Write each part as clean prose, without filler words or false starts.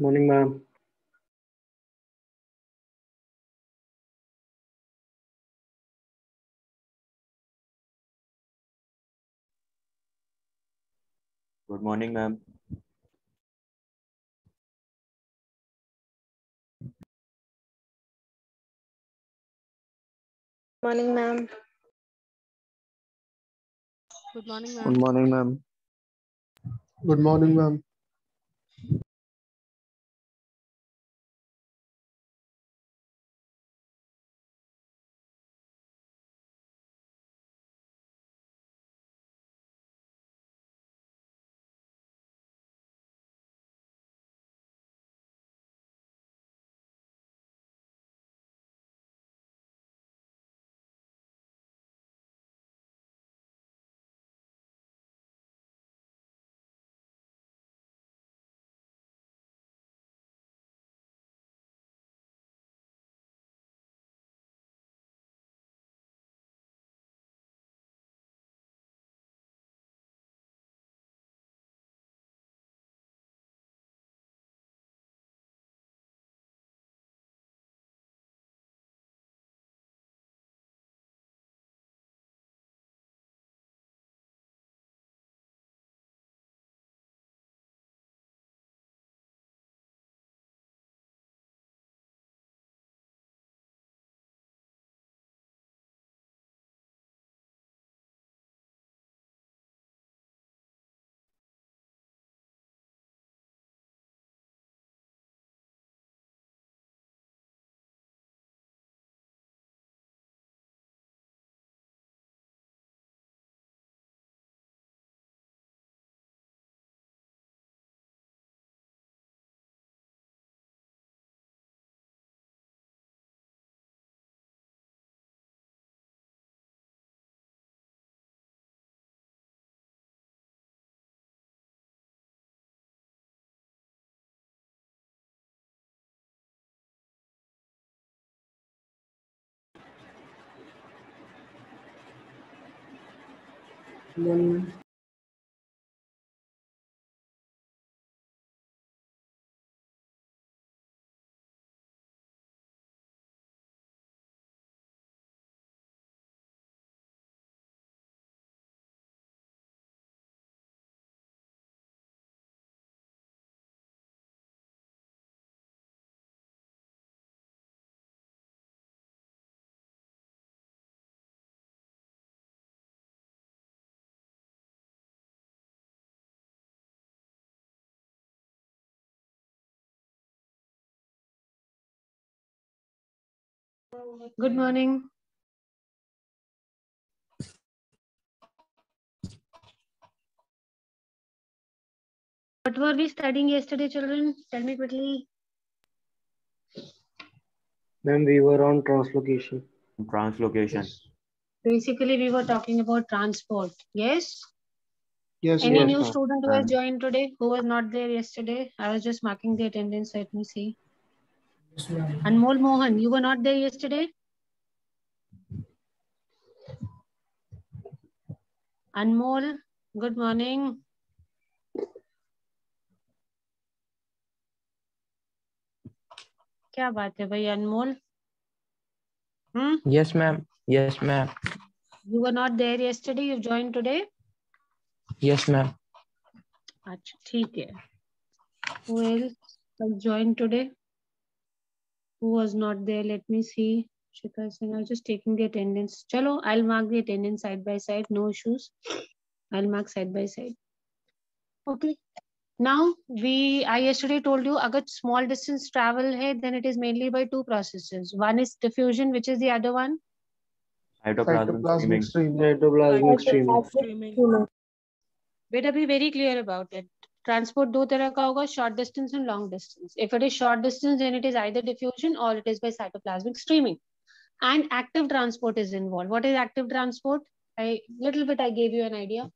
Morning, ma'am. Good morning, ma'am. Morning, ma'am. Good morning, Good ma'am. morning, ma'am. Good morning, ma'am. Morning. Good morning. What were we studying yesterday, children? Tell me quickly. Ma'am, we were on translocation. Translocation. Yes. Basically, we were talking about transport. Yes? Yes, Any Yes, ma'am. new ma'am. student who has joined today who was not there yesterday? I was just marking the attendance. Let me see. Yes, ma'am. Anmol Mohan, you were not there yesterday? Anmol, good morning. क्या बात है भाई अनमोल? Yes, ma'am. Yes, ma'am. You were not there yesterday. You joined today. Yes, ma'am. अच्छा ठीक है. Who else has joined today? Who was not there? Let me see. Shikha Singh, I was just taking the attendance. Chalo, I'll mark the attendance side by side. No issues. I'll mark side by side. Okay. Now I yesterday told you, agar small distance travel hai, then it is mainly by two processes. One is diffusion, which is the other one? Cytoplasm Cytoplasmic streaming. stream. Cytoplasmic streaming. Better be very clear about it. Transport दो तरह का होगा, short distance and long distance. If it is short distance, then it is either diffusion or it is by cytoplasmic streaming. And active transport is involved. What is active transport? I gave you an idea.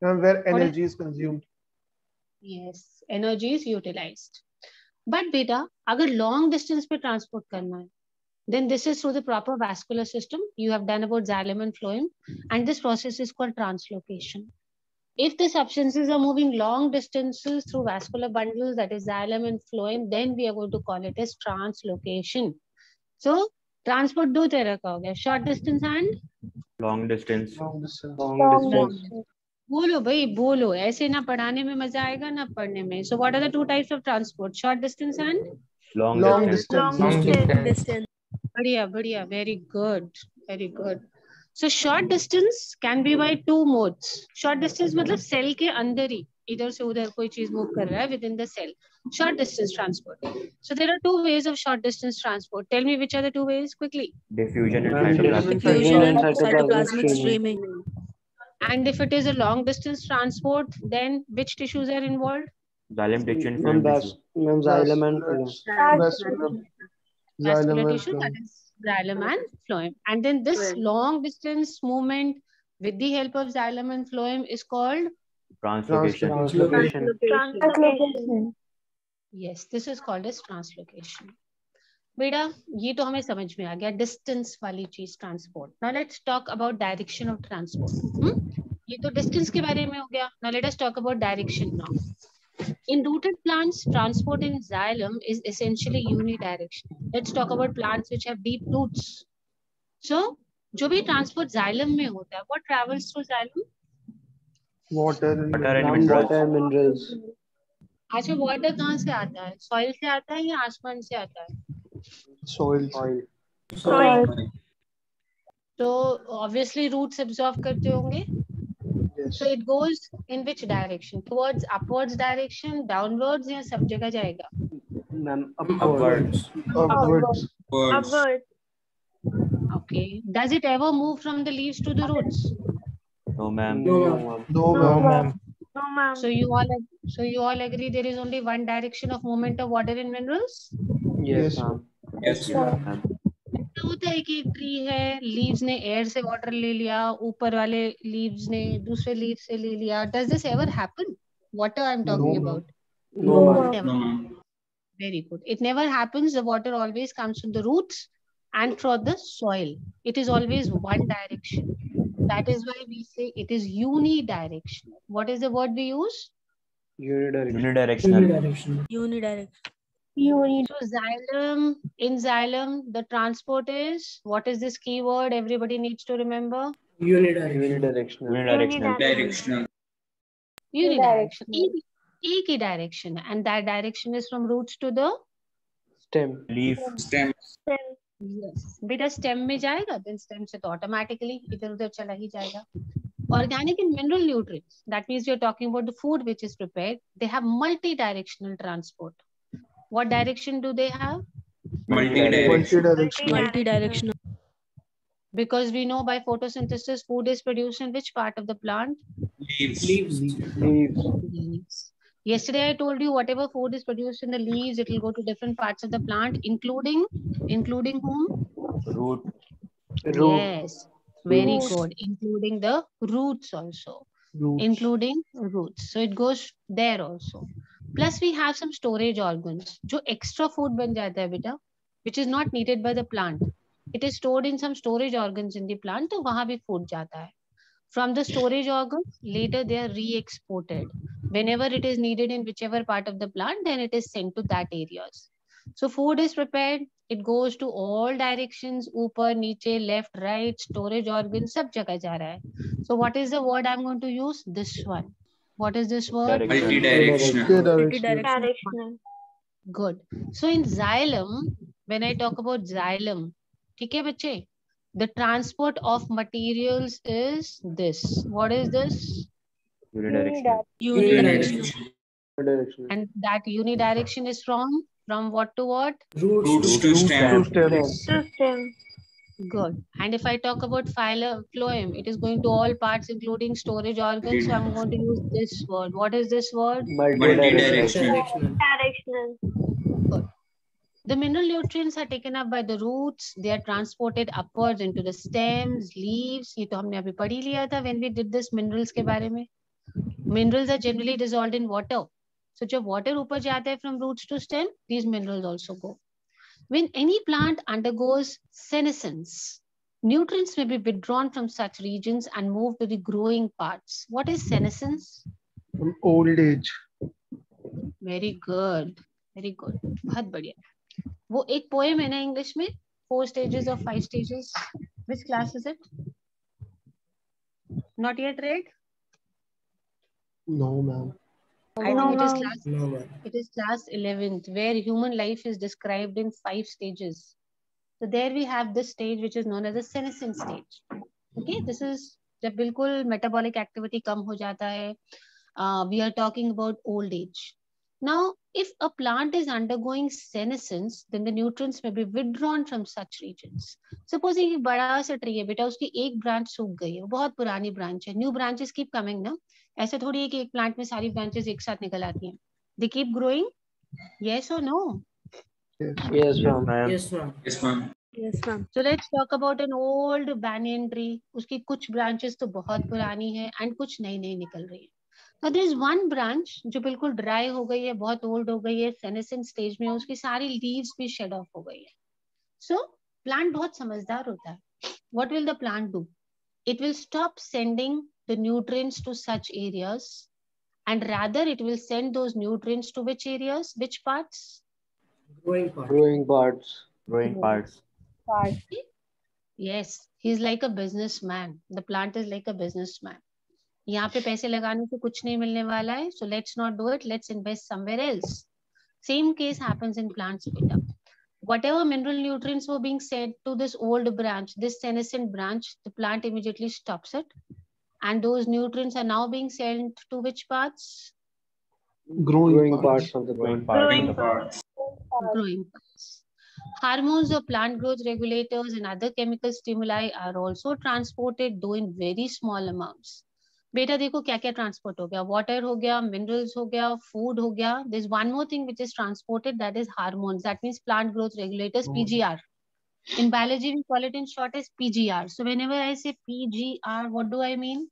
Ma'am, where What energy is consumed. Yes, energy is utilized. But beta, अगर long distance पे transport करना है, then this is through the proper vascular system. You have done about xylem and phloem, and this process is called translocation. If the substances are moving long distances through vascular bundles, that is xylem and phloem, then we are going to call it as translocation. So transport दो तरह का हो गया, short distance and Long distance. Long distance. Long distance. बोलो भाई बोलो, ऐसे ना पढ़ाने में मजा आएगा ना पढ़ने में. So what are the two types of transport? Short distance and Long Long distance. distance. distance. बढ़िया बढ़िया, very good, very good. So short distance can be by two modes. Short distance मतलब सेल के अंदर ही इधर से उधर कोई चीज मूव कर रहा है within the cell. Short distance transport. So there are two ways of short distance transport. Tell me which are the two ways quickly. Diffusion and Ma'am, cytoplasmic. diffusion and cytoplasmic cytoplasmic streaming. And if it is a long distance transport, then which tissues are involved? Xylem tissue and Ma'am, phloem tissue. ma'am, xylem and phloem. Vascular. Vascular Xylem and tissue, that phloem. is xylem and phloem. And then this long distance movement with the help of xylem and phloem is called, Translocation. Translocation. yes, this is called as translocation. बेटा ये तो हमें समझ में आ गया distance वाली चीज transport. Now let's talk about direction of transport. ये तो डिस्टेंस के बारे में हो गया. Now let us talk about direction now. In rooted plants, transport in xylem is essentially unidirectional. Let's talk about plants which have deep roots. So, जो भी transport xylem में होता है, what travels through xylem? Water. Water and Ma'am, minerals. water and minerals. अच्छा, water कहाँ से आता है? Soil से आता है या आसमान से आता है? Soil. Oil. तो obviously roots absorb करते होंगे. Yes. So it goes in which direction? Towards upwards direction, downwards या सब जगह जाएगा? Ma'am, upwards. Upwards. Okay. Does it ever move from the leaves to the roots? No, ma'am. No, ma'am. No, ma'am. So you all agree there is only one direction of movement of water in minerals? Yes, ma'am. Yes, ma'am. तो होता है कि एक tree है, leaves ने air से water ले लिया, ऊपर वाले लीव्स ने दूसरे लीव से ले लिया. Does this ever happen? What I'm talking No, about? No, ma'am. Never. Very good. It never happens. The water always comes from the roots and from the soil. It is always one direction. That is why we say it is unidirectional. What is the word we use? Unidirectional. Unidirectional. So xylem, in xylem, the transport is, what is this keyword everybody needs to remember? Unidirectional. Unidirectional. Unidirectional. एक ही direction, and that direction is from roots to the Stem. Leaf. Stem. yes. बेटा stem में जाएगा, then stem से तो automatically इधर उधर चला ही जाएगा. Organic and mineral nutrients, that means you're talking about the food which is prepared, they have multi-directional transport. What direction do they have? Multi-directional. Because we know by photosynthesis food is produced in which part of the plant? Leaves. Leaves. Yesterday I told you whatever food is produced in the leaves, it will go to different parts of the plant, including whom? Root. Yes, very good. Including the roots also. Including roots. So it goes there also. Plus we have some storage organs. जो extra food बन जाता है बेटा, which is not needed by the plant. It is stored in some storage organs in the plant, तो वहाँ भी food जाता है. From the storage organs, later they are re-exported. Whenever it is needed in whichever part of the plant, then it is sent to that areas. So food is prepared, it goes to all directions, ऊपर, नीचे, left, right, storage organs, सब जगह जा रहा है. So what is the word I'm going to use? This one. What is this word? Multi-directional. Good. So in xylem, when I talk about xylem, ठीक है बच्चे? The transport of materials is this. What is this? Unidirectional. Unidirectional. And that unidirection is from what to what? Roots to stem. Good. And if I talk about phloem, it is going to all parts including storage organs. So I'm going to use this word. What is this word? Multidirectional. Good. The mineral nutrients are taken up by the roots. They are transported upwards into the stems, leaves. ये तो हमने अभी पढ़ ही लिया था when we did this minerals के बारे में. Minerals are generally dissolved in water. So जब water ऊपर जाता है from roots to stem, these minerals also go. When any plant undergoes senescence, Nutrients may be withdrawn from such regions and moved to the growing parts. What is senescence? Old age. Very good. Very good. बहुत बढ़िया. वो एक poem है ना English में? 4 stages or 5 stages. Which class is it? Not yet read? No, ma'am. I think it is class. No, ma'am. It is class 11th, where human life is described in 5 stages. So there we have this stage which is known as the senescent stage. Okay, this is जब बिल्कुल metabolic activity कम हो जाता है. We are talking about old age. Now, if a plant is undergoing senescence, then the nutrients may be withdrawn from such regions. Suppose एक बड़ा सा tree है बेटा, उसकी एक ब्रांच सूख गई है, वो बहुत पुरानी ब्रांच है. न्यू ब्रांचेस कीप कमिंग ना. ऐसा थोड़ी है कि एक प्लांट में सारी ब्रांचेस एक साथ निकल आती हैं. They keep growing. Yes or no? Yes, ma'am. Yes, ma'am. Yes, ma'am. So let's talk about an old banyan tree. उसकी कुछ branches तो बहुत पुरानी है and कुछ नई नई निकल रही है. Now there is one branch जो बिल्कुल dry हो गई है, बहुत old हो गई है, senescent stage में, उसकी सारी leaves भी shed off हो गई है. So plant बहुत समझदार होता है. What will the plant do? It will stop sending the nutrients to such areas, and rather it will send those nutrients to which areas, which parts? Growing parts. Growing parts. Yes, he's like a businessman. The plant is like a businessman. यहाँ पे पैसे लगाने से कुछ नहीं मिलने वाला है. So let's not do it. Let's invest somewhere else. Same case happens in plants, beta. Whatever mineral nutrients were being sent to this old branch, this senescent branch, the plant immediately stops it. And those nutrients are now being sent to which parts? Growing parts of the Growing plant. parts. Growing parts. Hormones or plant growth regulators and other chemical stimuli are also transported, though in very small amounts. बेटा देखो क्या क्या transport हो गया. Water हो गया, minerals हो गया, फूड हो गया. There is one more thing which is transported, that is hormones. That means plant growth regulators, PGR. In biology we call it in short as PGR. So whenever I say PGR, what do I mean?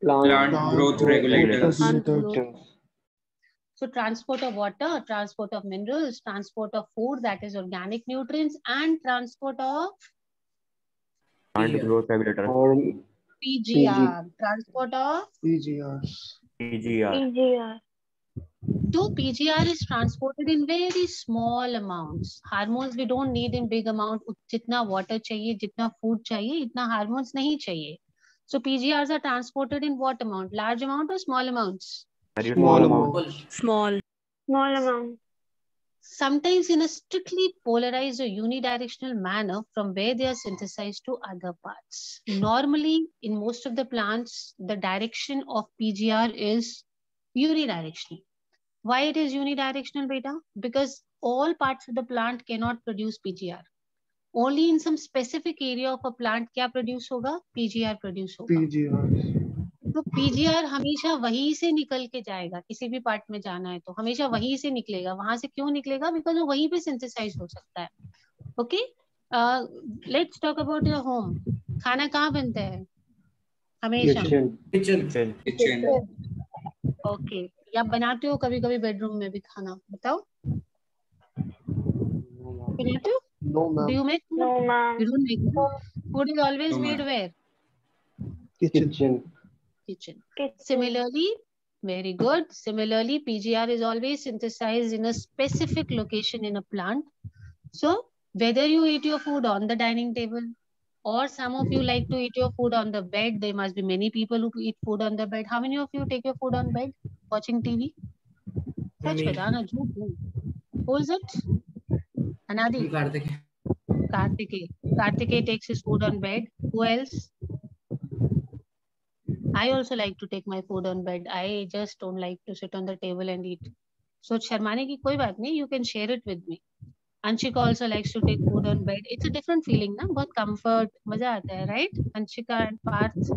Plant growth regulators. So transport of water, transport of minerals, transport of food, that is organic nutrients, and transport of Plant growth regulator. Or PGR, transport of PGRs. PGR. though PGR is transported in very small amounts. Hormones we don't need in big amount. जितना water चाहिए, जितना food चाहिए, इतना hormones नहीं चाहिए. So PGRs are transported in what amount? Large amount or small amounts? Very Small small amount. amount. Small amount. Sometimes in a strictly polarized or unidirectional manner from where they are synthesized to other parts. Normally, in most of the plants, the direction of PGR is unidirectional. Why it is unidirectional, beta? Because all parts of the plant cannot produce PGR. Only in some specific area of a plant क्या produce होगा? PGR produce होगा. PGRs. तो PGR हमेशा वहीं से निकल के जाएगा. किसी भी पार्ट में जाना है तो हमेशा वहीं से निकलेगा. वहां से क्यों निकलेगा? बिकॉज वो वहीं पे सिंथेसाइज हो सकता है. Okay, let's talk about your home. खाना कहाँ बनता है हमेशा? Kitchen. ओके, या बनाते हो कभी कभी बेडरूम में भी खाना? बताओ, बनाते हो? No, Do ma'am. you make food? No, ma'am. You don't make food. Food is always No, made ma'am. where? Kitchen. Kitchen. Similarly, very good. Similarly, PGR is always synthesized in a specific location in a plant. So whether you eat your food on the dining table or some of you like to eat your food on the bed, there must be many people who eat food on the bed. How many of you take your food on bed watching TV? सच बताना, झूठ नहीं. Who is it? Anadi. Kartikeya takes his food on bed. Who else? I also like to take my food on bed. I just don't like to sit on the table and eat. So शर्माने की कोई बात नहीं. You can share it with me. Anshika also likes to take food on bed. It's a different feeling, ना? बहुत comfort, मजा आता है, right? Anshika and Parth.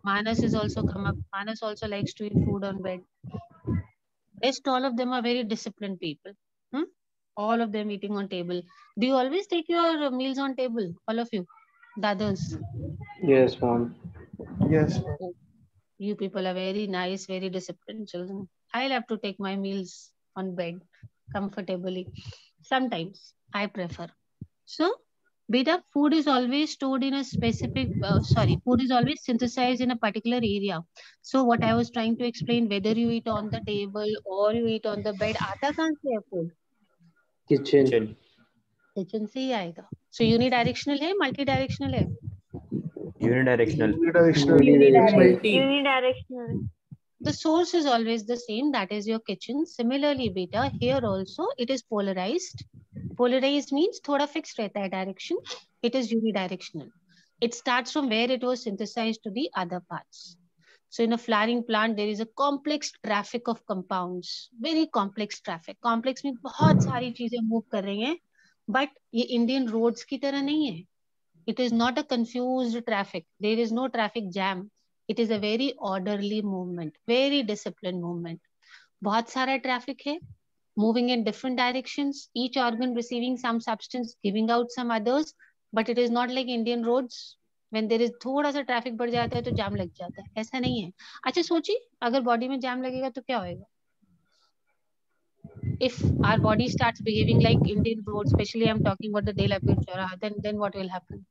Manas is also come up. Manas also likes to eat food on bed. Rest all of them are very disciplined people. All of them eating on table. Do you always take your meals on table? All of you, dadas? Yes, ma'am. Yes, ma'am. You people are very nice, very disciplined children. I'll have to take my meals on bed comfortably. Sometimes I prefer. So Beta, food is always stored in a specific, food is always synthesized in a particular area. So what I was trying to explain, whether you eat on the table or you eat on the bed, आता कहाँ से है food? Kitchen. Kitchen से ही आएगा. So unidirectional है, multidirectional है? Unidirectional. Unidirectional. The source is always the same, that is your kitchen. Similarly, beta, here also it is polarized. Polarized means thoda fixed रहता है direction. It is unidirectional. It starts from where it was synthesized to the other parts. So in a flowering plant, there is a complex traffic of compounds. Very complex traffic. Complex means बहुत सारी चीजें move कर रही हैं. But ये Indian roads की तरह नहीं है. It is not a confused traffic. There is no traffic jam. It is a very orderly movement, very disciplined movement. बहुत सारा traffic है, moving in different directions, each organ receiving some substance, giving out some others, but it is not like Indian roads. When there is थोड़ा सा traffic बढ़ जाता है तो जाम लग जाता है, ऐसा नहीं है. अच्छा सोचिए, अगर body में जाम लगेगा तो क्या होएगा? If our body starts behaving like Indian roads, especially I'm talking about the De La Pir Chowraha, then what will happen?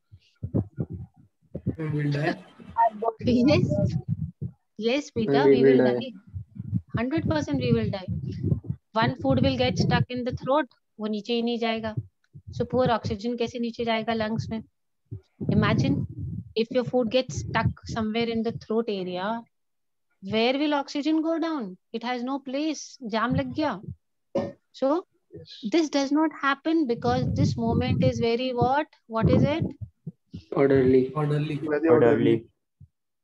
We will die. Yes, beta, we will die. 100% we will die. One food will get stuck in the throat, वो नीचे ही नहीं जाएगा. So poor oxygen कैसे नीचे जाएगा lungs में? Imagine if your food gets stuck somewhere in the throat area, where will oxygen go down? It has no place. Jam लग गया. So this does not happen because this moment is very what? What is it? Orderly.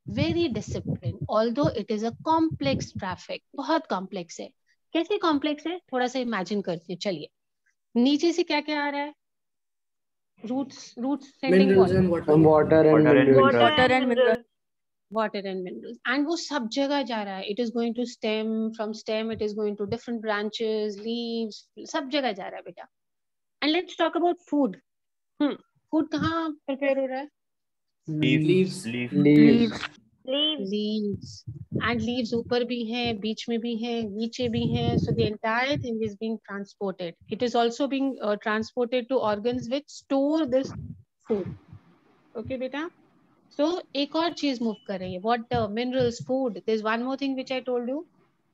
Very disciplined. Although it is a complex traffic. बहुत complex है. कैसे complex है? थोड़ा सा imagine करते हैं. चलिए. नीचे से क्या क्या आ रहा है? Roots sending Minerals and water. Water and minerals. And वो सब जगह जा रहा है. It is going to stem. From stem, it is going to different branches, leaves. सब जगह जा रहा है बेटा. And let's talk about food. Food कहाँ prepare हो रहा है? Leaves. And leaves ऊपर भी हैं, बीच में भी हैं, नीचे भी हैं. So the entire thing is being transported. It is also being transported to organs which store this food. Okay, beta. So एक और चीज move कर रही है. Water, minerals, food. There's one more thing which I told you.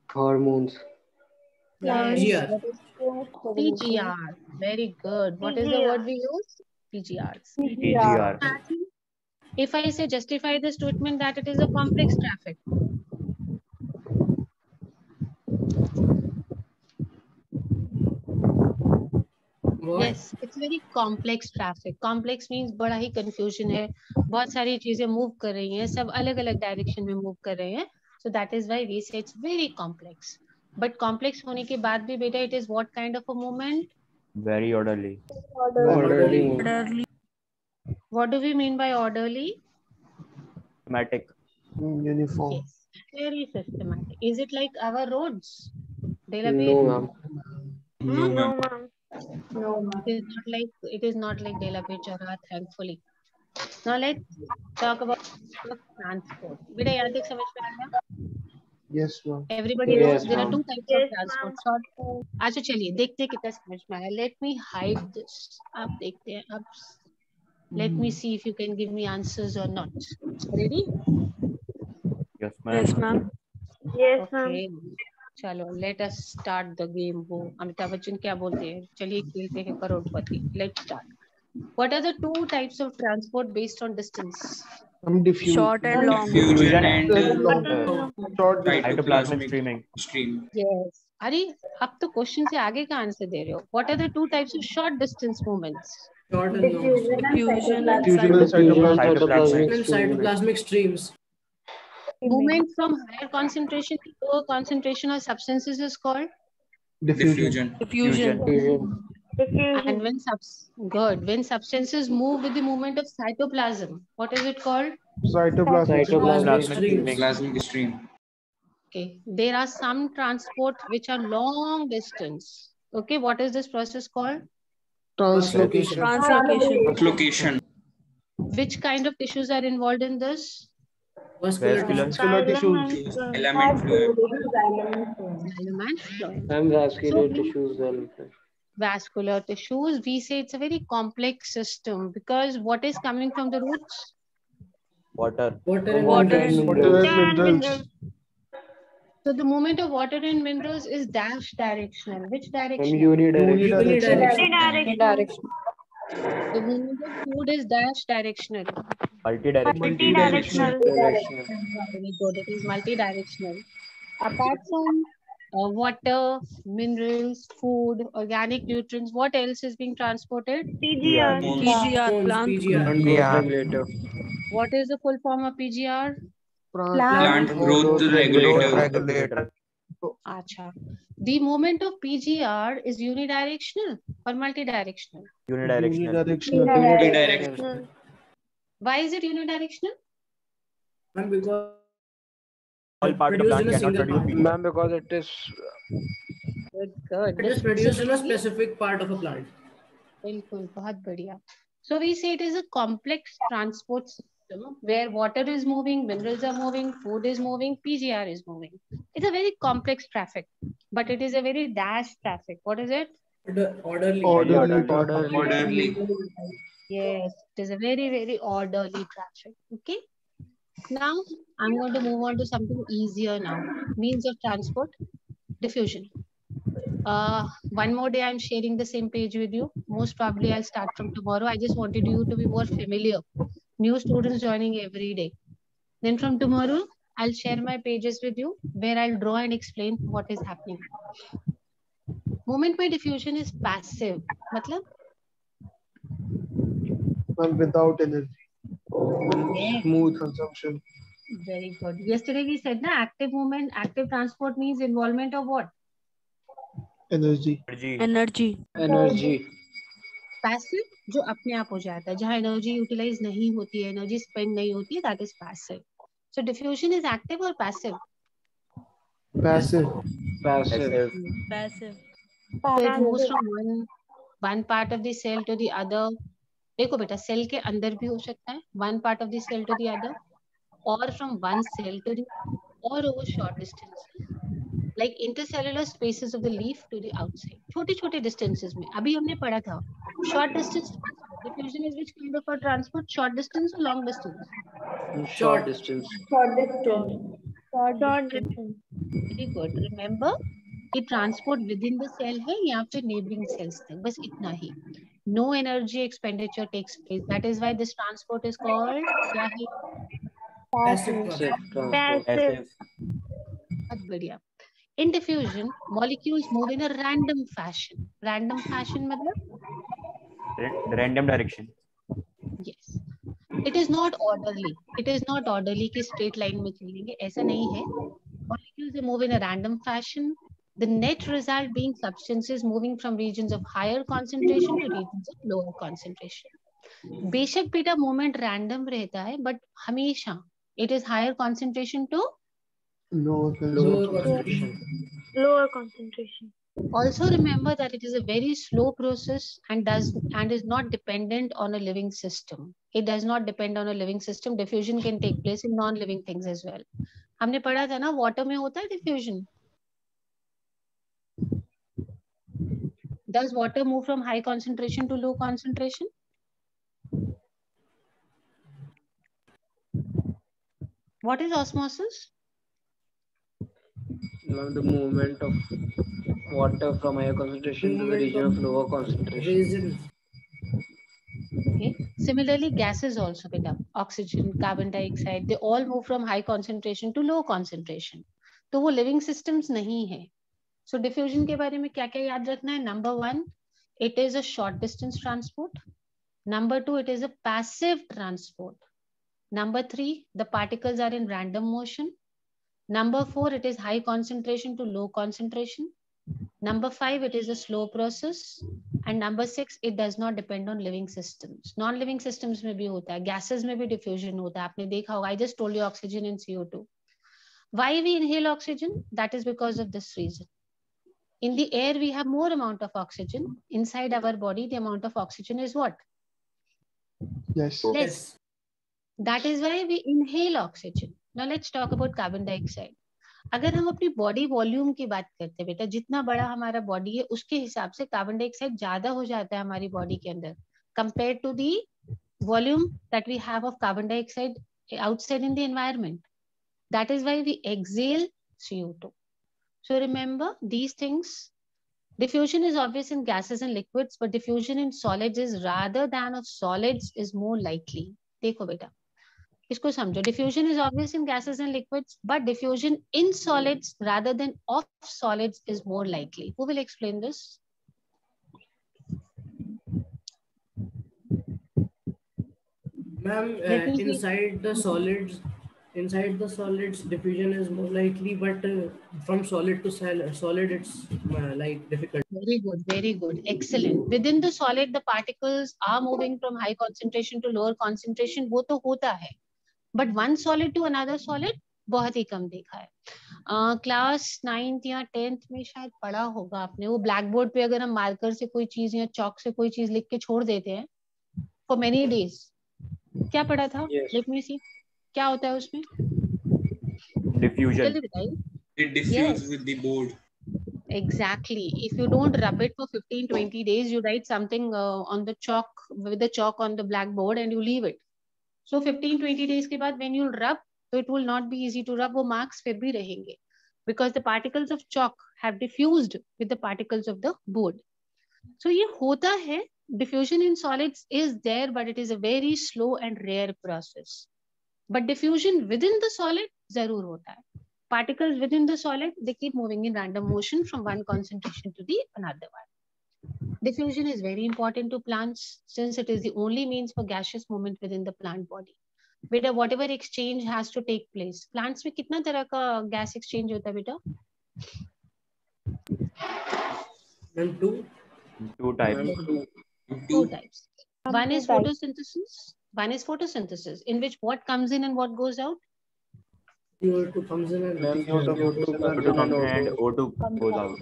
Hormones. PGR. PGR. Very good. What is the word we use? PGRs. PGR. If I say justify the statement that it is a complex traffic. What? Yes, it's very complex traffic. Complex means बड़ा ही confusion है. बहुत सारी चीजें move कर रही हैं. सब अलग-अलग direction में move कर रहे हैं. So that is why we say it's very complex. But complex होने के बाद भी बेटा, it is what kind of a movement? Very orderly. Orderly. What do we mean by orderly? Systematic. Uniform. Yes, very systematic. Is it like our roads? No, ma'am. No, ma'am. It is not like De La Pir Chowraha, thankfully. Now let's talk about transport. बेटा यहाँ तक समझ में आ गया? Yes, ma'am. Everybody knows there are two types of transport. Short. अच्छा चलिए देखते हैं कितना समझ में आया. Let me hide this. आप देखते हैं अब. Let me see if you can give me answers or not. Ready? Yes, ma'am. Yes, ma'am. Okay. चलो let us start the game. वो अमिताभ बच्चन क्या बोलते हैं? चलिए खेलते हैं करोड़पति. Let's start. What are the two types of transport based on distance? Short and long. Diffusion and Short. cytoplasmic stream. Yes. अरे अब तो क्वेश्चन से आगे का आंसर दे रहे हो. What are the two types of short distance movements? Short and long. Diffusion and Cytoplasmic streams. Movement from higher concentration to lower concentration of substances is called Diffusion. and when substances move with the movement of cytoplasm, what is it called? Cytoplasmic stream. Okay, there are some transport which are long distance. Okay, what is this process called? Translocation. Which kind of tissues are involved in this? Vascular tissues. Element fluid. Xylem and phloem. And vascular tissues. vascular tissues. We say it's a very complex system because what is coming from the roots? Water. Water and Water minerals. and Water and and minerals. So the movement of water and minerals is dash directional. Which direction? Unidirectional. Unidirectional. The movement of food is dash directional. Multidirectional. Very good. It is multidirectional. Apart from water, minerals, food, organic nutrients, what else is being transported? PGR. PGR, plant And growth. growth regulator. What is the full form of PGR? Plant growth regulator. Acha. The movement of PGR is unidirectional or multidirectional? Unidirectional. Unidirectional. Why is it unidirectional? And because All part of the plant cannot produce PGR. Ma'am, because it is Good. it is produced in a specific part of a plant. बिल्कुल, बहुत बढ़िया. So we say it is a complex transport system where water is moving, minerals are moving, food is moving, PGR is moving. It's a very complex traffic, but it is a very dash traffic. What is it? Orderly. Orderly. Yes, it is a very, very orderly traffic. Okay. Now I'm going to move on to something easier now. Means of transport, diffusion. One more day I'm sharing the same page with you. Most probably I'll start from tomorrow. I just wanted you to be more familiar. New students joining every day. Then from tomorrow, I'll share my pages with you where I'll draw and explain what is happening. Movement by diffusion is passive. Matlab? ma'am, without energy. Yes. Smooth consumption. Very good. Yesterday we said na active movement, active transport means involvement of what? Energy. Energy. Passive जो अपने आप हो जाता है, जहाँ energy utilize नहीं होती है, energy spend नहीं होती है, that is passive. So diffusion is active or passive? Passive. Passive. So it moves from one part of the cell to the other. देखो बेटा, cell के अंदर भी हो सकता है, one part of the cell to the other, or from one cell to the, or over short distance, like intercellular spaces of the leaf to the outside. छोटे-छोटे distances में. अभी हमने पढ़ा था. Short distance diffusion is which kind of a transport? Short distance or long distance? Short distance. Very good. Remember, कि transport within the cell है या फिर neighboring cells तक. बस इतना ही. No energy expenditure takes place. That is why this transport is called क्या है? Passive. बहुत बढ़िया. In diffusion, molecules move in a random fashion. Random fashion मतलब? Random direction. Yes. It is not orderly. It is not orderly कि straight line में चलेंगे. ऐसा नहीं है. Molecules move in a random fashion. The net result being substances moving from regions of higher concentration to regions of lower concentration. बेशक बेटा movement random रहता है, but हमेशा it is higher concentration to Lower concentration. Lower concentration. Also remember that it is a very slow process and is not dependent on a living system. It does not depend on a living system. Diffusion can take place in non-living things as well. हमने पढ़ा था ना water में होता है diffusion. Does water move from high concentration to low concentration? What is osmosis? The movement of water from higher concentration to the region of lower concentration. Okay. Similarly, gases also pick up. Oxygen, carbon dioxide, they all move from high concentration to low concentration. तो वो living systems नहीं है. So diffusion के बारे में क्या-क्या याद रखना है? Number 1, it is a short distance transport. Number 2, it is a passive transport. Number 3, the particles are in random motion. Number 4, it is high concentration to low concentration. Number 5, it is a slow process. And number 6, it does not depend on living systems. Non-living systems में भी होता है, gases में भी diffusion होता है. आपने देखा होगा. I just told you oxygen and CO2. Why we inhale oxygen? That is because of this reason. In the air, we have more amount of oxygen. Inside our body, the amount of oxygen is what? Yes. Less. That is why we inhale oxygen. Now let's talk about carbon dioxide. अगर हम अपनी body volume की बात करते हैं बेटा, जितना बड़ा हमारा बॉडी है उसके हिसाब से कार्बन डाइऑक्साइड ज्यादा हो जाता है हमारी बॉडी के अंदर compare to the volume that we have of carbon dioxide outside in the environment. That is why we exhale CO2. So remember these things. Diffusion is obvious in gases and liquids, but diffusion in solids is rather than of solids is more likely. देखो बेटा, इसको समझो. Diffusion is obvious in gases and liquids, but diffusion in solids rather than of solids is more likely. Who will explain this? Ma'am, inside the solids, diffusion is more likely, but from solid to solid, it's like difficult. Very good, very good, excellent. Within the solid, the particles are moving from high concentration to lower concentration. वो तो होता है, but one solid to another solid बहुत ही कम देखा है. Class 9th या 10th में शायद पढ़ा होगा आपने, वो ब्लैक बोर्ड पे अगर हम मार्कर से कोई चीज या चौक से कोई चीज लिख के छोड़ देते हैं for many days. क्या पढ़ा था? Let me see. क्या होता है उसमें? Diffusion. जल्दी बताइए. It diffuses with the board. Exactly. If you don't rub it for 15-20 days, you write something on the chalk with the chalk on the blackboard and you leave it. So 15-20 days के बाद when you rub, so it will not be easy to rub. वो marks फिर भी रहेंगे because the particles of chalk have diffused with the particles of the board. So ये होता है. Diffusion in solids is there, but it is a very slow and rare process. But diffusion within the solid जरूर होता है. Particles within the solid, they keep moving in random motion from one concentration to the another one. Diffusion is very important to plants since it is the only means for gaseous movement within the plant body. बेटा, whatever exchange has to take place. Plants में कितना तरह का gas exchange होता है बेटा? And Two types. Two types. One is photosynthesis. One is photosynthesis, in which what comes in and what goes out? CO2 comes in and O2 comes in and O2 goes out.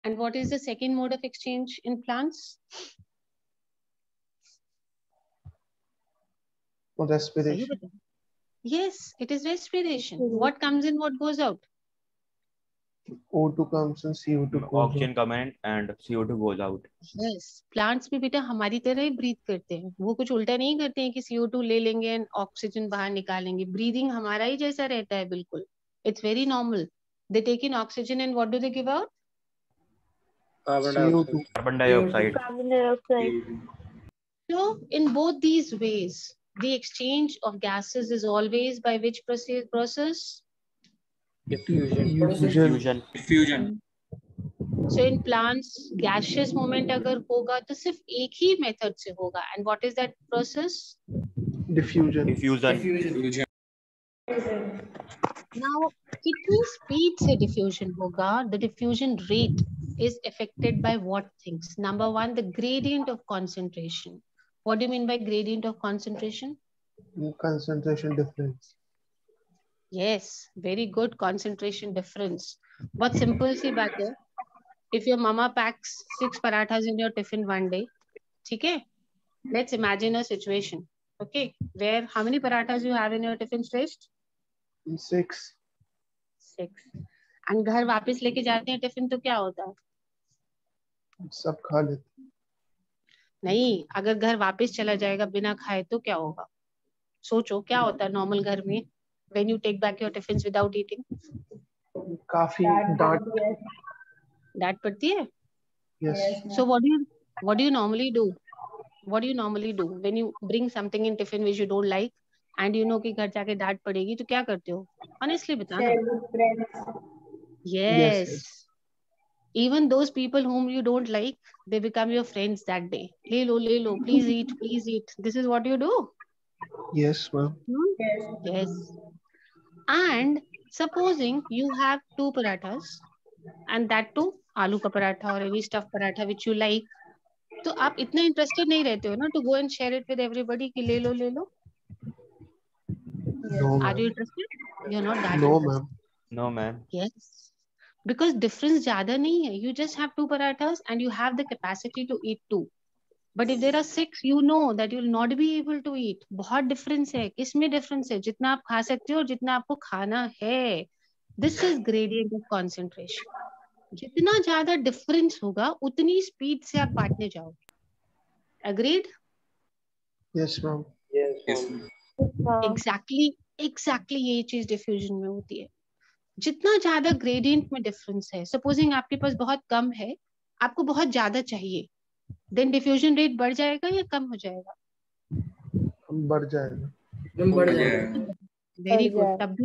And what is the second mode of exchange in plants? Respiration. Yes, it is respiration. What comes in, what goes out? O2 comes in, CO2 goes Oxygen out. comes in and CO2 goes out. Yes, plants भी बेटा हमारी तरह ही breathe करते हैं. वो कुछ उल्टा नहीं करते हैं कि CO2 ले लेंगे and oxygen बाहर निकालेंगे. Breathing हमारा ही जैसा रहता है बिल्कुल. It's very normal. They take in oxygen and what do they give out? CO2. Carbon dioxide. Carbon dioxide. So in both these ways, the exchange of gases is always by which process? Diffusion. Diffusion. So in plants, gaseous movement अगर होगा तो सिर्फ एक ही method से होगा. And what is that process? Diffusion. Diffusion. Diffusion. Now, कितनी speed से diffusion होगा? The diffusion rate is affected by what things? Number one, the gradient of concentration. What do you mean by gradient of concentration? Concentration difference. Yes, very good, concentration difference. बहुत simple सी बात है. If your mama packs 6 parathas in your tiffin one day, ठीक है? Let's imagine a situation, okay, where how many parathas you have in your tiffin, Shrestha? 6. 6. And घर वापस लेके जाते हैं टिफिन तो क्या होता है? सब खा लेते. नहीं, अगर घर वापस चला जाएगा बिना खाए तो क्या होगा? सोचो क्या होता है नॉर्मल घर में when you take back your tiffins without eating? काफी डांट पड़ती है. Yes. So what do you normally do? What do you normally do when you bring something in tiffin which you don't like and you know कि घर जाके डांट पड़ेगी तो क्या करते हो? Honestly बताना. Yes. Even those people whom you don't like, they become your friends that day. ले लो, please eat, please eat. This is what you do. Yes, ma'am. Yes. And supposing you have 2 parathas and that too आलू का paratha or any stuffed paratha which you like, तो आप इतना interested नहीं रहते हो ना to go and share it with everybody कि ले लो. No, Are you ma'am. interested? You're not that No, interested. ma'am. No, man. Yes. Because difference ज़्यादा नहीं है. You just have 2 parathas and you have the capacity to eat 2. But if there are 6, you know that you will not be able to eat. बहुत difference है. किसमें difference है? जितना आप खा सकते हो और जितना आपको खाना है. This is gradient of concentration. जितना ज्यादा डिफरेंस होगा उतनी स्पीड से आप बांटने जाओगे। Agreed? Yes, ma'am. Yes, ma'am. Exactly ये चीज डिफ्यूजन में होती है। जितना ज्यादा ग्रेडियंट में डिफरेंस है, सपोजिंग आपके पास बहुत कम है, आपको बहुत ज्यादा चाहिए, देन डिफ्यूजन रेट बढ़ जाएगा या कम हो जाएगा? बढ़ जाएगा। बढ़ जाएगा। वेरी गुड, तब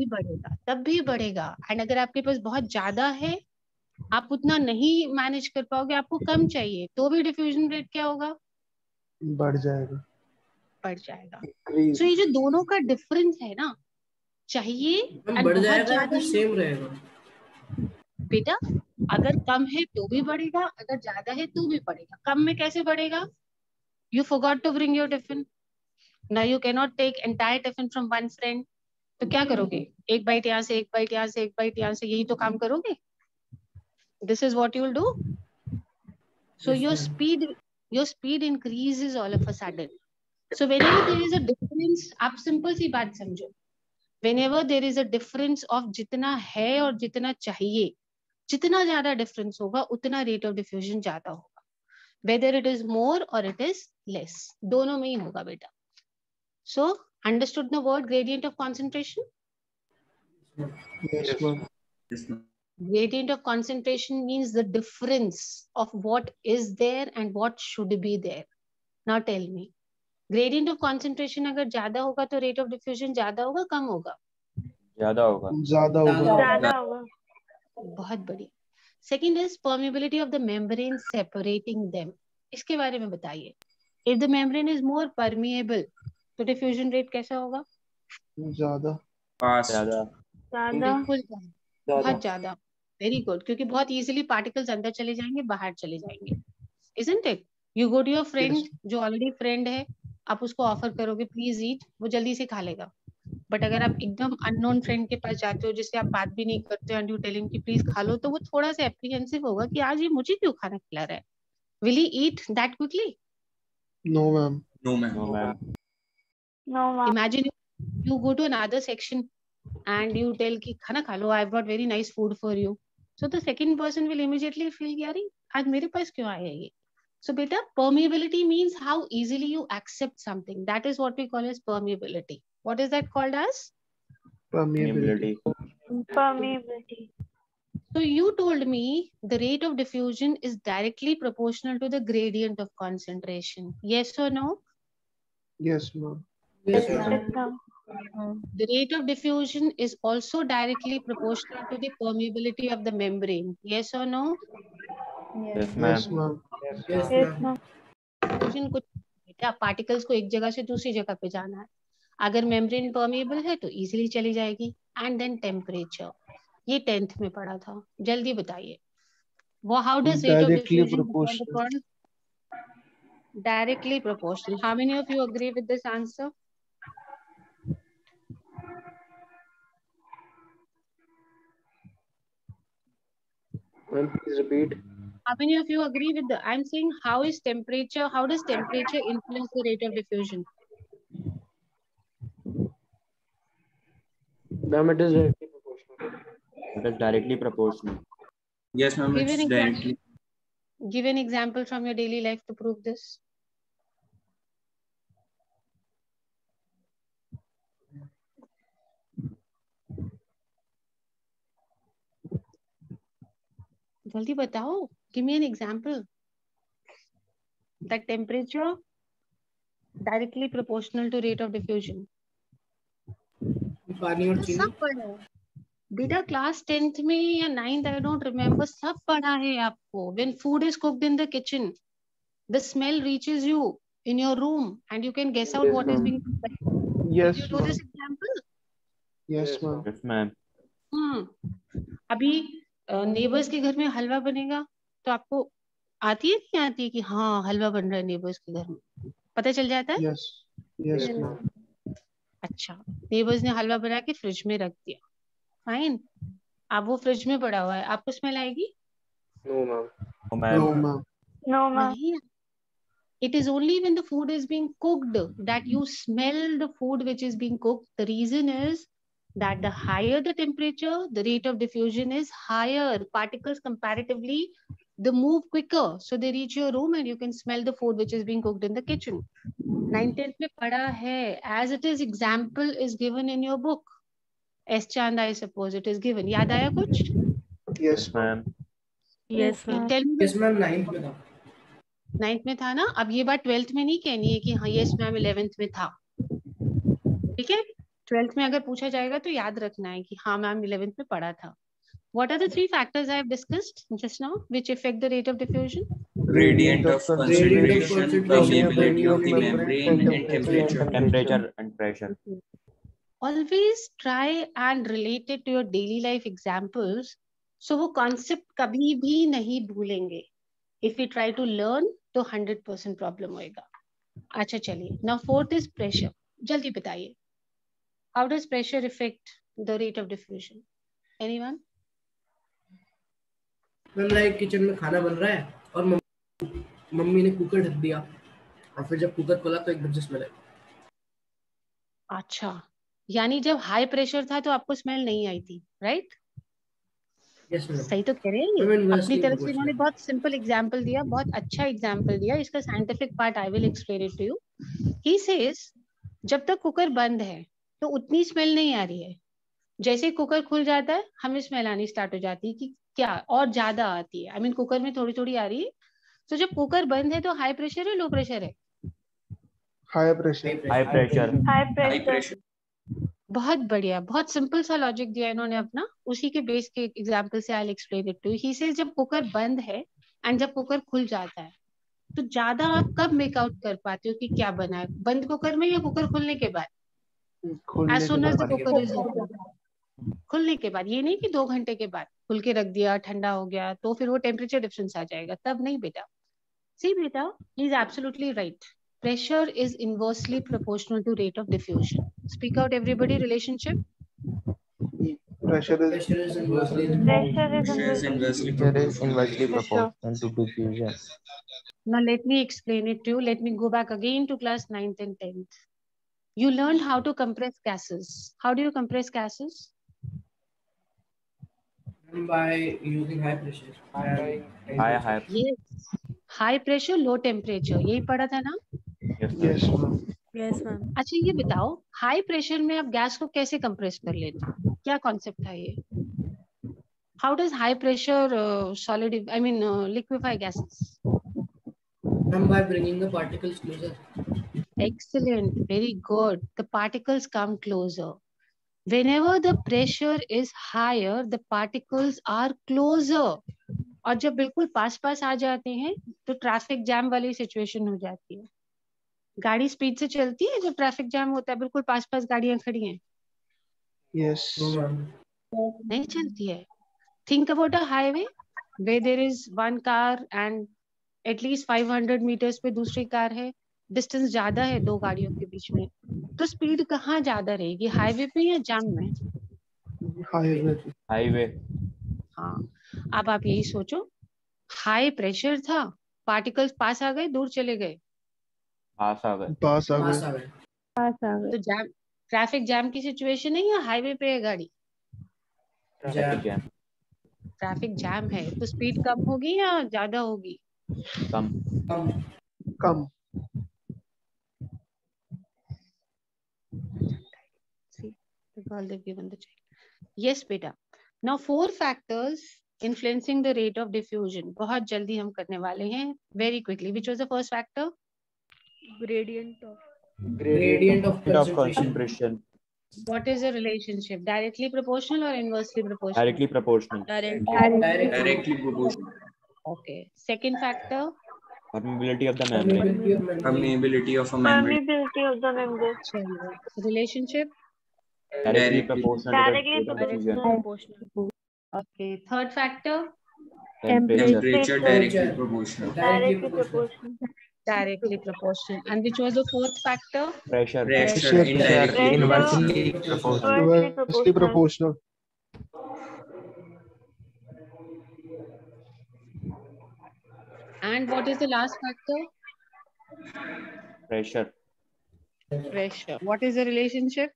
भी बढ़ेगा। एंड अगर आपके पास बहुत ज्यादा है, आप उतना नहीं मैनेज कर पाओगे, आपको कम चाहिए, तो भी डिफ्यूजन रेट क्या होगा? बढ़ जाएगा। बढ़ जाएगा। सो ये जो दोनों का डिफरेंस है ना, चाहिए and बढ़ बहुत जाएगा ज्यादा या सेम रहेगा? बेटा, अगर कम है तो भी बढ़ेगा, अगर ज्यादा है तो भी बढ़ेगा। कम में कैसे बढ़ेगा? You forgot to bring your tiffin. Now you cannot take entire tiffin from one friend. तो क्या करोगे? एक बाइट यहाँ से, एक बाइट यहाँ से, एक बाइट यहाँ से, यही तो काम करोगे। This is what you will do. So your speed increases all of a sudden. So whenever there is a difference, आप सिंपल सी बात समझो, whenever there is a difference of जितना है और जितना चाहिए, जितना ज्यादा डिफरेंस होगा उतना रेट ऑफ डिफ्यूजन ज्यादा होगा, whether it is more or it is less, दोनों में ही होगा बेटा। So understood the word gradient of concentration? Yes, ma'am. Yes, ma'am. Gradient of concentration means the difference of what is there and what should be there. Now tell me, gradient of concentration अगर ज्यादा होगा तो rate of diffusion ज्यादा होगा कम होगा? ज्यादा होगा। ज्यादा होगा। ज्यादा होगा। बहुत बढ़िया। Second is permeability of the membrane separating them. इसके बारे में बताइए। If the membrane is more permeable, तो diffusion rate कैसा होगा? ज्यादा। Fast. ज्यादा। ज्यादा। बिल्कुल बहुत ज्यादा। वेरी गुड, क्योंकि बहुत इजीली पार्टिकल्स अंदर चले जाएंगे, बाहर चले जाएंगे। Isn't it? You go to your friend जो ऑलरेडी फ्रेंड है, आप उसको ऑफर करोगे प्लीज ईट, वो जल्दी से खा लेगा। बट अगर आप एकदम अननोन फ्रेंड के पास जाते हो जिससे आप बात भी नहीं करते एंड यू टेल हिम कि प्लीज खा लो, तो वो थोड़ा सा एप्रीहेंसिव होगा कि आज ये मुझे क्यों खाना खिला रहा है। Will he eat that quickly? No, ma'am. No, ma'am. No ma'am. No ma'am. Imagine you go to another section and you tell कि खाना खा लो, I've got very nice food for you. So the second person will immediately feel कि यार आज मेरे पास क्यों आया ये। So beta, permeability means how easily you accept something. That is what we call as permeability. What is that called as? Permeability. Permeability. So you told me the rate of diffusion is directly proportional to the gradient of concentration. Yes or no? Yes, ma'am. Yes, Yes, ma'am. ma'am. The rate of diffusion is also directly proportional to the permeability of the membrane. Yes or no? Yes Yes, ma'am. ma'am. Yes, Yes, ma'am. ma'am. Diffusion कुछ बेटा, particles को एक जगह से दूसरी जगह पे जाना है। अगर मेम्ब्रेन परमेबल है तो इजीली चली जाएगी। एंड देन टेम्परेचर, ये 10th में पढ़ा था, जल्दी बताइए। वो how does rate of Directly diffusion proportional. Directly proportional. How many of you agree with this answer? Ma'am, please repeat. How many of you agree with the, I'm saying how does temperature influence the rate of diffusion? Ma'am, it is directly proportional. It is directly proportional. Yes, ma'am. Give It's an example. directly. Give an example from your daily life to prove this. जल्दी बताओ, give me an example. That temperature directly proportional to rate of diffusion. पानी और चीनी। सब पढ़ा है बेटा, class 10th में या 9th, I don't remember, सब पढ़ा है आपको। When food is cooked in the kitchen, the smell reaches you in your room and you can guess out Yes, what is ma'am. being cooked. Yes, You do ma'am. this example? Yes, ma'am. Yes, ma'am. अभी neighbours के घर में हलवा बनेगा तो आपको आती है नहीं आती है कि हाँ हलवा बन रहा है नेबर्स के घर में, पता चल जाता है? Yes. Yes, ma'am. अच्छा, नेबर्स ने हलवा बना के फ्रिज में रख दिया, फाइन। अब वो फ्रिज में पड़ा हुआ है, आपको स्मेल आएगी? No, ma'am. No, ma'am. No, ma'am. No, ma'am. नहीं। It is only when the food is being cooked that you smell the food which is being cooked. The reason is that the higher the temperature, the rate of diffusion is higher. Particles comparatively, they move quicker, so they reach your room and you can smell the food which is being cooked in the kitchen. 9th में पढ़ा है, as it is example is given in your book. S Chand, I suppose it is given. याद आया कुछ? Yes, ma'am. Yes, ma'am. Tell me. Yes, ma'am. 9th में था. 9th में था ना. अब ये बात 12th में नहीं कहनी है कि हाँ yes ma'am 11th में था. ठीक है? 12th में अगर पूछा जाएगा तो याद रखना है कि हाँ मैम 11th में पढ़ा था. What are the 3 factors I have discussed just now which affect the rate of diffusion? Gradient of concentration, concentration, permeability of the membrane, and temperature. Temperature and pressure. Always try and relate it to your daily life examples. So वो concept कभी भी नहीं भूलेंगे. If we try to learn तो 100% problem होएगा. अच्छा चलिए. Now 4th is pressure. जल्दी बताइए. How does pressure affect the rate of diffusion? Anyone? Ma'am like kitchen में खाना बन रहा है और मम्मी ने कुकर ढक दिया और फिर जब कुकर खोला तो एकदम से स्मेल आई. अच्छा, यानी जब हाई प्रेशर था तो आपको स्मेल नहीं आई थी, राइट? Yes ma'am. सही तो कह रहे हैं ये. अपनी तरफ से इन्होंने बहुत सिंपल एग्जांपल दिया, बहुत अच्छा एग्जांपल दिया. इसका scientific part I will explain it to you. He says जब तक कुकर बंद है तो उतनी स्मेल नहीं आ रही है. जैसे कुकर खुल जाता है हमें स्मेल आनी स्टार्ट हो जाती है कि क्या और ज्यादा आती है. आई मीन कुकर में थोड़ी थोड़ी आ रही है. तो जब कुकर बंद है तो हाई प्रेशर है लो प्रेशर है? High pressure. High pressure. High High pressure. pressure. बहुत बढ़िया, बहुत सिंपल सा लॉजिक दिया इन्होंने अपना. उसी के बेस के एग्जांपल से I will explain it to you. He says जब कुकर बंद है एंड जब कुकर खुल जाता है तो ज्यादा आप कब मेक आउट कर पाते हो कि क्या बना है, बंद कुकर में या कुकर खुलने के बाद? As soon as the cooker is open. खुलने के बाद. ये नहीं कि 2 घंटे के बाद खुल के रख दिया, ठंडा हो गया तो फिर वो टेम्परेचर डिफरेंस आ जाएगा, तब नहीं बेटा. See beta, he is absolutely right. Pressure is inversely proportional to rate of diffusion. Speak out everybody. Relationship. Pressure is Pressure is inversely. Pressure is Pressure is inversely Pressure is inversely Pressure. proportional to diffusion. Now let me explain it to you. Let me go back again to class 9th and 10th. You learned how to compress gases. How do you compress gases? By using high pressure. High. Yes. High pressure, low temperature. यही पढ़ा था ना? Yes, yes, ma'am. Yes, ma'am. अच्छा ये बताओ, high pressure में आप gas को कैसे कंप्रेस कर लेते हो? क्या कॉन्सेप्ट था ये? How does high pressure solid I mean liquefy gases? Ma'am, by bringing the particles closer. Excellent, very good. The particles come closer. Whenever the pressure is higher, the particles are closer. और जब बिल्कुल पास पास आ जाते हैं तो traffic jam वाली situation हो जाती है. गाड़ी स्पीड से चलती है जब ट्रैफिक जैम होता है, बिल्कुल पास पास गाड़ियां खड़ी हैं, Yes. No, ma'am. नहीं चलती है. Think about a highway where there is one car and at least 500 meters पे दूसरी कार है. डिस्टेंस ज्यादा है दो गाड़ियों के बीच में, तो स्पीड कहाँ ज्यादा रहेगी, हाईवे पे या जाम में? Highway. हाँ. अब आप यही सोचो, हाई प्रेशर था, पार्टिकल्स पास आ गए दूर चले गए, पास आ गए. Pass आ Pass गए. आ गए. Pass आ गए. तो जैम ट्रैफिक जैम की सिचुएशन है या हाईवे पे है गाड़ी? Traffic jam. ट्रैफिक जैम है तो स्पीड कम होगी या ज्यादा होगी? कम. Come. See, that's all they've given the child. Yes, beta. Now 4 factors influencing the rate of diffusion. बहुत जल्दी हम करने वाले हैं. Very quickly. Which was the first factor? Gradient of. Gradient of concentration. Concentration. What is the relationship? Directly proportional or inversely proportional? Directly proportional. Directly proportional. Okay. Second factor? Permeability of the membrane. Permeability of a membrane. Permeability of the membrane. Relationship? Directly proportional Directly to the rate of diffusion. proportional. Okay. Third factor? Temperature. Temperature directly proportional. Directly proportional. Directly proportional. And which was the fourth factor? Pressure. Pressure indirectly Inversely proportional. Inversely proportional. And what is the last factor? Pressure. Pressure. What is the relationship?